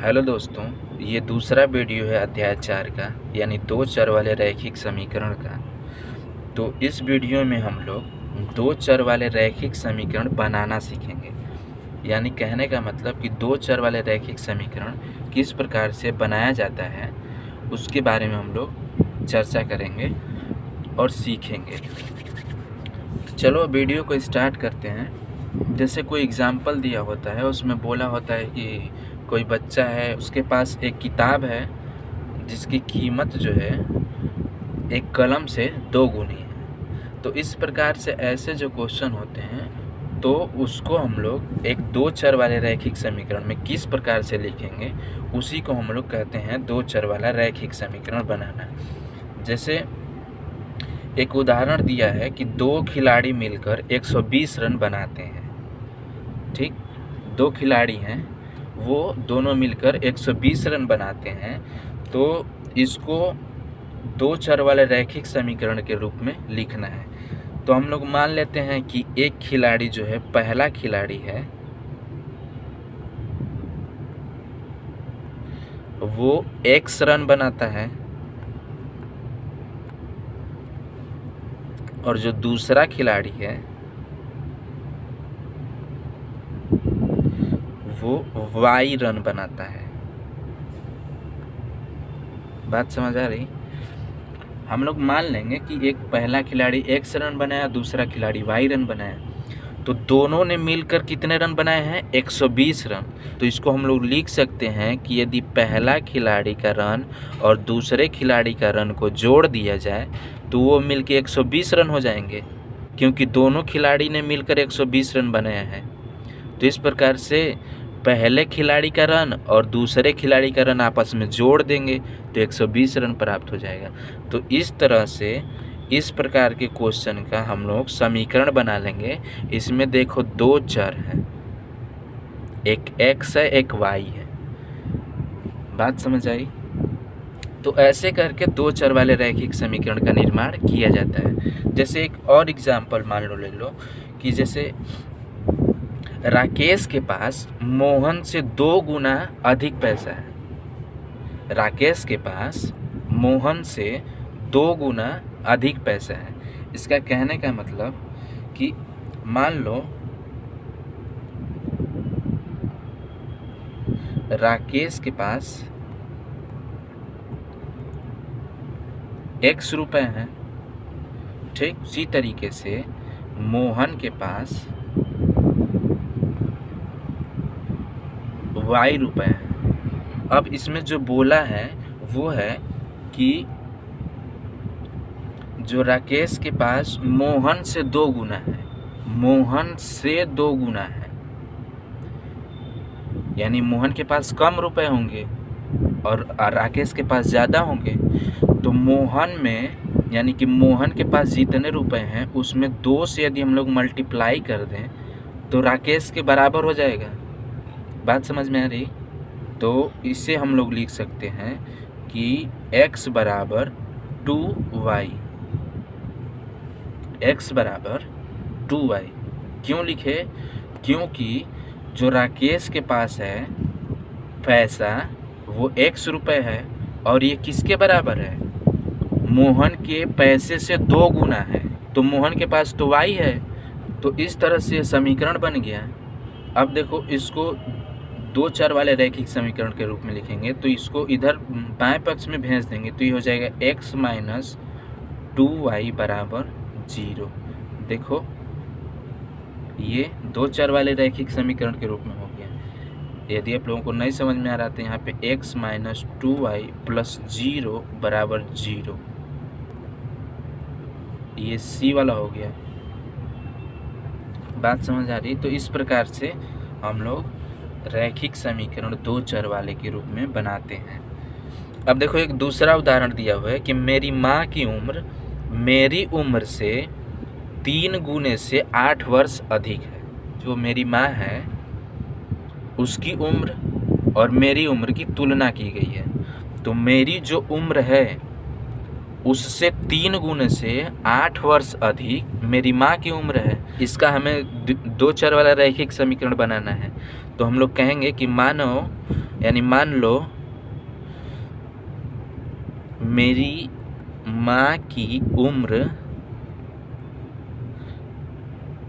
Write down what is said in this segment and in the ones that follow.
Hello दोस्तों, ये दूसरा वीडियो है अध्याय 4 का, यानी दो चर वाले रैखिक समीकरण का। तो इस वीडियो में हम लोग दो चर वाले रैखिक समीकरण बनाना सीखेंगे। यानी कहने का मतलब कि दो चर वाले रैखिक समीकरण किस प्रकार से बनाया जाता है उसके बारे में हम लोग चर्चा करेंगे और सीखेंगे। तो चलो वीडियो को स्टार्ट करते हैं। जैसे कोई एग्ज़ाम्पल दिया होता है, उसमें बोला होता है कि कोई बच्चा है, उसके पास एक किताब है जिसकी कीमत जो है एक कलम से 2 गुनी है। तो इस प्रकार से ऐसे जो क्वेश्चन होते हैं तो उसको हम लोग एक दो चर वाले रैखिक समीकरण में किस प्रकार से लिखेंगे, उसी को हम लोग कहते हैं दो चर वाला रैखिक समीकरण बनाना। जैसे एक उदाहरण दिया है कि दो खिलाड़ी मिलकर 120 रन बनाते हैं। ठीक, दो खिलाड़ी हैं, वो दोनों मिलकर 120 रन बनाते हैं। तो इसको दो चर वाले रैखिक समीकरण के रूप में लिखना है। तो हम लोग मान लेते हैं कि एक खिलाड़ी जो है, पहला खिलाड़ी है, वो x रन बनाता है, और जो दूसरा खिलाड़ी है वो y रन बनाता है। बात समझ आ रही? हम लोग मान लेंगे कि एक पहला खिलाड़ी x रन बनाया, दूसरा खिलाड़ी y रन बनाया। तो दोनों ने मिलकर कितने रन बनाए हैं? 120 रन। तो इसको हम लोग लिख सकते हैं कि यदि पहला खिलाड़ी का रन और दूसरे खिलाड़ी का रन को जोड़ दिया जाए तो वो मिलकर 120 रन हो जाएंगे, क्योंकि दोनों खिलाड़ी ने मिलकर 120 रन बनाया है। तो इस प्रकार से पहले खिलाड़ी का रन और दूसरे खिलाड़ी का रन आपस में जोड़ देंगे तो 120 रन प्राप्त हो जाएगा। तो इस तरह से इस प्रकार के क्वेश्चन का हम लोग समीकरण बना लेंगे। इसमें देखो दो चर हैं, एक x है, एक y है। बात समझ आई? तो ऐसे करके दो चर वाले रैखिक समीकरण का निर्माण किया जाता है। जैसे एक और एग्जाम्पल मान लो, ले लो कि जैसे राकेश के पास मोहन से 2 गुना अधिक पैसा है। राकेश के पास मोहन से 2 गुना अधिक पैसा है। इसका कहने का मतलब कि मान लो राकेश के पास x रुपए हैं, ठीक, उसी तरीके से मोहन के पास y रुपए हैं। अब इसमें जो बोला है वो है कि जो राकेश के पास मोहन से 2 गुना है, मोहन से 2 गुना है, यानी मोहन के पास कम रुपए होंगे और राकेश के पास ज़्यादा होंगे। तो मोहन में, यानी कि मोहन के पास जितने रुपए हैं उसमें 2 से यदि हम लोग मल्टीप्लाई कर दें तो राकेश के बराबर हो जाएगा। बात समझ में आ रही? तो इसे हम लोग लिख सकते हैं कि x बराबर 2y, x बराबर 2y। क्यों लिखे? क्योंकि जो राकेश के पास है पैसा वो x रुपए है और ये किसके बराबर है? मोहन के पैसे से 2 गुना है। तो मोहन के पास तो y है। तो इस तरह से समीकरण बन गया। अब देखो, इसको दो चर वाले रैखिक समीकरण के रूप में लिखेंगे तो इसको इधर बाएं पक्ष में भेज देंगे तो ये हो जाएगा x माइनस 2y बराबर 0। देखो, ये दो चर वाले रैखिक समीकरण के रूप में हो गया। यदि आप लोगों को नहीं समझ में आ रहा तो यहाँ पे x माइनस 2y प्लस 0 बराबर 0, ये c वाला हो गया। बात समझ आ रही? तो इस प्रकार से हम लोग रैखिक समीकरण दो चर वाले के रूप में बनाते हैं। अब देखो, एक दूसरा उदाहरण दिया हुआ है कि मेरी माँ की उम्र मेरी उम्र से 3 गुने से 8 वर्ष अधिक है। जो मेरी माँ है उसकी उम्र और मेरी उम्र की तुलना की गई है। तो मेरी जो उम्र है उससे 3 गुने से 8 वर्ष अधिक मेरी माँ की उम्र है। इसका हमें दो चर वाला रैखिक समीकरण बनाना है। तो हम लोग कहेंगे कि मानो यानी मान लो मेरी माँ की उम्र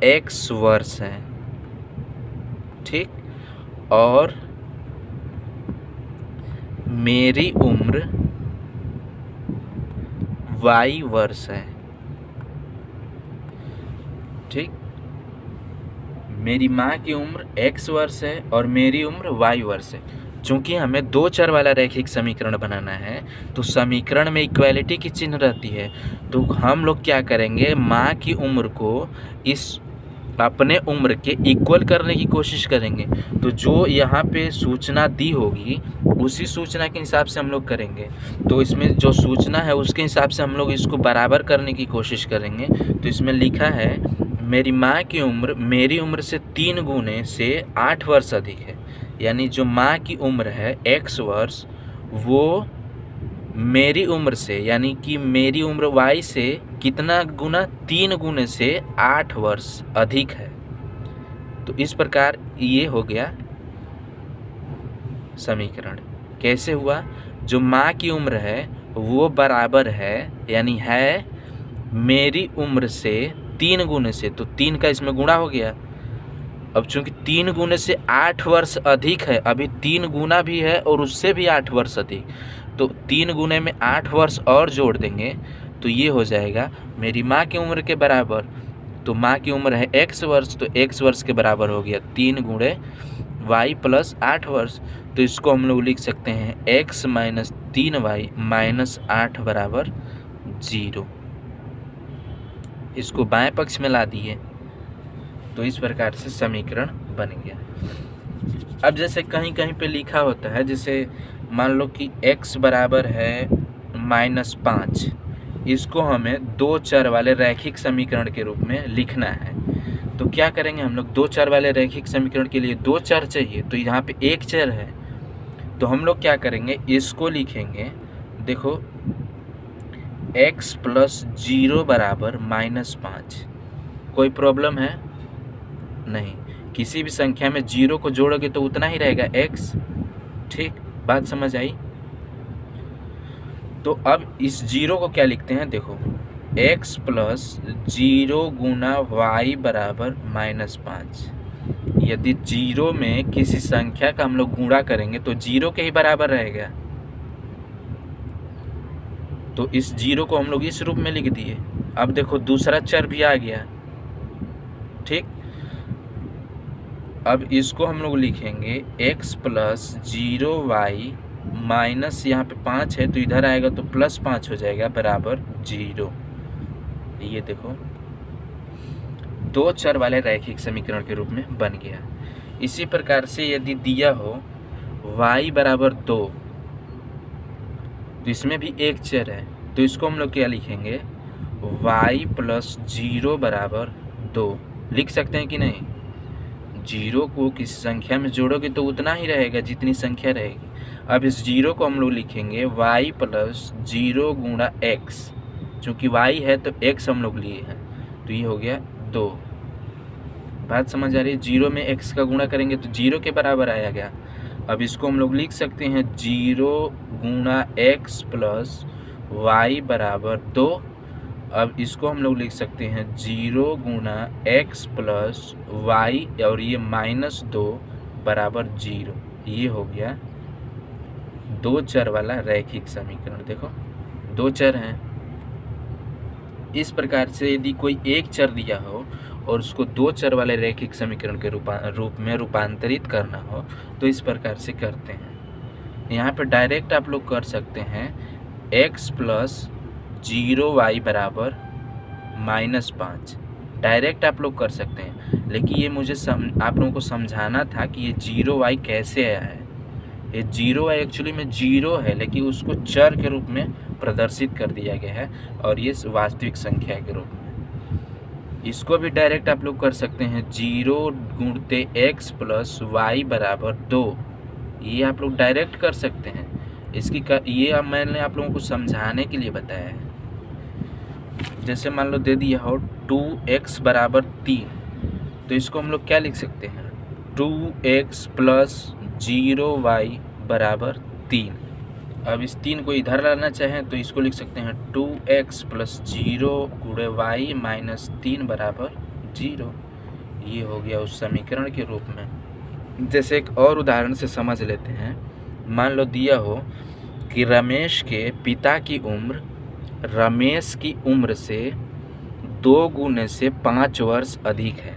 x वर्ष है, ठीक, और मेरी उम्र y वर्ष है, ठीक। मेरी माँ की उम्र x वर्ष है और मेरी उम्र y वर्ष है। चूंकि हमें दो चर वाला रैखिक समीकरण बनाना है तो समीकरण में इक्वालिटी की चिन्ह रहती है, तो हम लोग क्या करेंगे, माँ की उम्र को इस अपने उम्र के इक्वल करने की कोशिश करेंगे। तो जो यहाँ पे सूचना दी होगी उसी सूचना के हिसाब से हम लोग करेंगे। तो इसमें जो सूचना है उसके हिसाब से हम लोग इसको बराबर करने की कोशिश करेंगे। तो इसमें लिखा है मेरी माँ की उम्र मेरी उम्र से 3 गुने से 8 वर्ष अधिक है। यानी जो माँ की उम्र है x वर्ष वो मेरी उम्र से यानी कि मेरी उम्र y से कितना गुना, 3 गुने से 8 वर्ष अधिक है। तो इस प्रकार ये हो गया समीकरण। कैसे हुआ, जो माँ की उम्र है वो बराबर है यानी है मेरी उम्र से 3 गुने से, तो 3 का इसमें गुणा हो गया। अब चूंकि 3 गुने से 8 वर्ष अधिक है, अभी 3 गुना भी है और उससे भी 8 वर्ष अधिक, तो 3 गुने में 8 वर्ष और जोड़ देंगे तो ये हो जाएगा मेरी माँ की उम्र के बराबर। तो माँ की उम्र है x वर्ष, तो x वर्ष के बराबर हो गया 3 गुणे y प्लस 8 वर्ष। तो इसको हम लोग लिख सकते हैं x माइनस 3y माइनस 8 बराबर 0। इसको बाएं पक्ष में ला दिए तो इस प्रकार से समीकरण बन गया। अब जैसे कहीं कहीं पे लिखा होता है, जैसे मान लो कि x बराबर है -5, इसको हमें दो चर वाले रैखिक समीकरण के रूप में लिखना है। तो क्या करेंगे हम लोग, दो चर वाले रैखिक समीकरण के लिए दो चर चाहिए, तो यहाँ पे एक चर है, तो हम लोग क्या करेंगे, इसको लिखेंगे, देखो x प्लस 0 बराबर -5। कोई प्रॉब्लम है नहीं, किसी भी संख्या में 0 को जोड़ोगे तो उतना ही रहेगा x, ठीक, बात समझ आई। तो अब इस 0 को क्या लिखते हैं, देखो x प्लस 0 गुना y बराबर -5। यदि 0 में किसी संख्या का हम लोग गुणा करेंगे तो 0 के ही बराबर रहेगा, तो इस 0 को हम लोग इस रूप में लिख दिए। अब देखो दूसरा चर भी आ गया, ठीक। अब इसको हम लोग लिखेंगे x प्लस 0y माइनस, यहाँ पे 5 है तो इधर आएगा तो +5 हो जाएगा बराबर 0। ये देखो दो चर वाले रैखिक समीकरण के रूप में बन गया। इसी प्रकार से यदि दिया हो y बराबर 2, तो इसमें भी एक चर है, तो इसको हम लोग क्या लिखेंगे, y प्लस 0 बराबर 2 लिख सकते हैं कि नहीं। 0 को किसी संख्या में जोड़ोगे तो उतना ही रहेगा जितनी संख्या रहेगी। अब इस 0 को हम लोग लिखेंगे y प्लस 0 गुणा x, चूँकि y है तो x हम लोग लिए हैं, तो ये हो गया 2। बात समझ आ रही है, 0 में x का गुणा करेंगे तो 0 के बराबर आया गया। अब इसको हम लोग लिख सकते हैं 0 गुणा x प्लस y बराबर 2। अब इसको हम लोग लिख सकते हैं 0 गुणा x प्लस y और ये -2 बराबर 0। ये हो गया दो चर वाला रैखिक समीकरण। देखो दो चर हैं। इस प्रकार से यदि कोई एक चर दिया हो और उसको दो चर वाले रैखिक समीकरण के रूप में रूपांतरित करना हो तो इस प्रकार से करते हैं। यहाँ पर डायरेक्ट आप लोग कर सकते हैं x प्लस 0y बराबर -5, डायरेक्ट आप लोग कर सकते हैं। लेकिन ये मुझे आप लोगों को समझाना था कि ये 0y कैसे आया है। ये 0y एक्चुअली में 0 है, लेकिन उसको चर के रूप में प्रदर्शित कर दिया गया है और ये वास्तविक संख्या के रूप में। इसको भी डायरेक्ट आप लोग कर सकते हैं 0 गुणते x प्लस y बराबर 2। ये आप लोग डायरेक्ट कर सकते हैं। ये अब मैंने आप लोगों को समझाने के लिए बताया है। जैसे मान लो दे दिया हो 2x बराबर 3, तो इसको हम लोग क्या लिख सकते हैं, 2x प्लस 0y बराबर 3। अब इस 3 को इधर लाना चाहें तो इसको लिख सकते हैं 2x + 0 गुणे y माइनस 3 बराबर 0। ये हो गया उस समीकरण के रूप में। जैसे एक और उदाहरण से समझ लेते हैं। मान लो दिया हो कि रमेश के पिता की उम्र रमेश की उम्र से 2 गुने से 5 वर्ष अधिक है,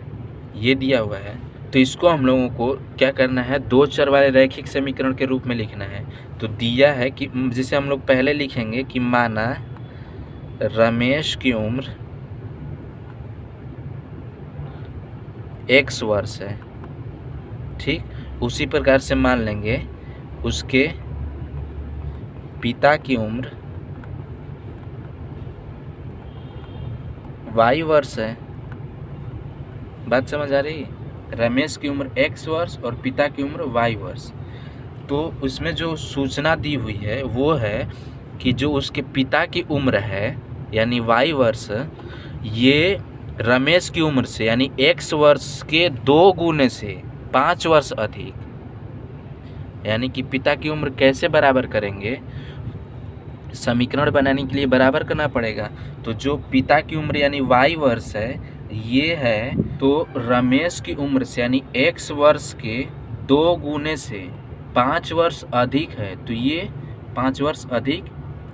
ये दिया हुआ है। तो इसको हम लोगों को क्या करना है, दो चर वाले रैखिक समीकरण के रूप में लिखना है। तो दिया है कि जैसे हम लोग पहले लिखेंगे कि माना रमेश की उम्र x वर्ष है, ठीक। उसी प्रकार से मान लेंगे उसके पिता की उम्र y वर्ष है। बात समझ आ रही? रमेश की उम्र x वर्ष और पिता की उम्र y वर्ष। तो उसमें जो सूचना दी हुई है वो है कि जो उसके पिता की उम्र है यानी y वर्ष, ये रमेश की उम्र से यानी x वर्ष के 2 गुने से 5 वर्ष अधिक, यानी कि पिता की उम्र कैसे बराबर करेंगे, समीकरण बनाने के लिए बराबर करना पड़ेगा। तो जो पिता की उम्र यानी y वर्ष है ये है, तो रमेश की उम्र से यानी x वर्ष के 2 गुने से 5 वर्ष अधिक है। तो ये 5 वर्ष अधिक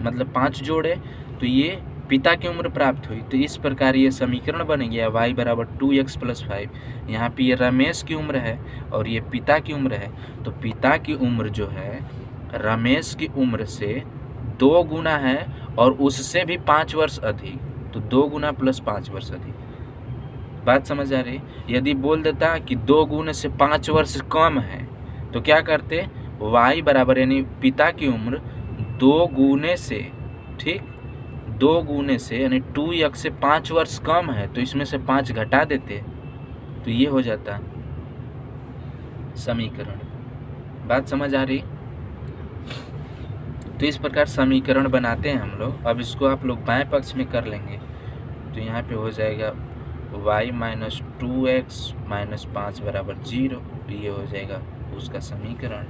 मतलब 5 जोड़े, तो ये पिता की उम्र प्राप्त हुई। तो इस प्रकार ये समीकरण बन गया y बराबर 2x + 5। यहाँ पे ये रमेश की उम्र है और ये पिता की उम्र है। तो पिता की उम्र जो है रमेश की उम्र से 2 गुना है और उससे भी 5 वर्ष अधिक, तो 2 गुना + 5 वर्ष अधिक। बात समझ आ रही? यदि बोल देता कि 2 गुने से 5 वर्ष कम है तो क्या करते, y बराबर यानी पिता की उम्र 2 गुने से, ठीक, 2 गुने से यानी 2x से 5 वर्ष कम है तो इसमें से 5 घटा देते, तो ये हो जाता समीकरण। बात समझ आ रही? तो इस प्रकार समीकरण बनाते हैं हम लोग। अब इसको आप लोग बाएं पक्ष में कर लेंगे तो यहाँ पे हो जाएगा y - 2x - 5 बराबर 0। ये हो जाएगा उसका समीकरण।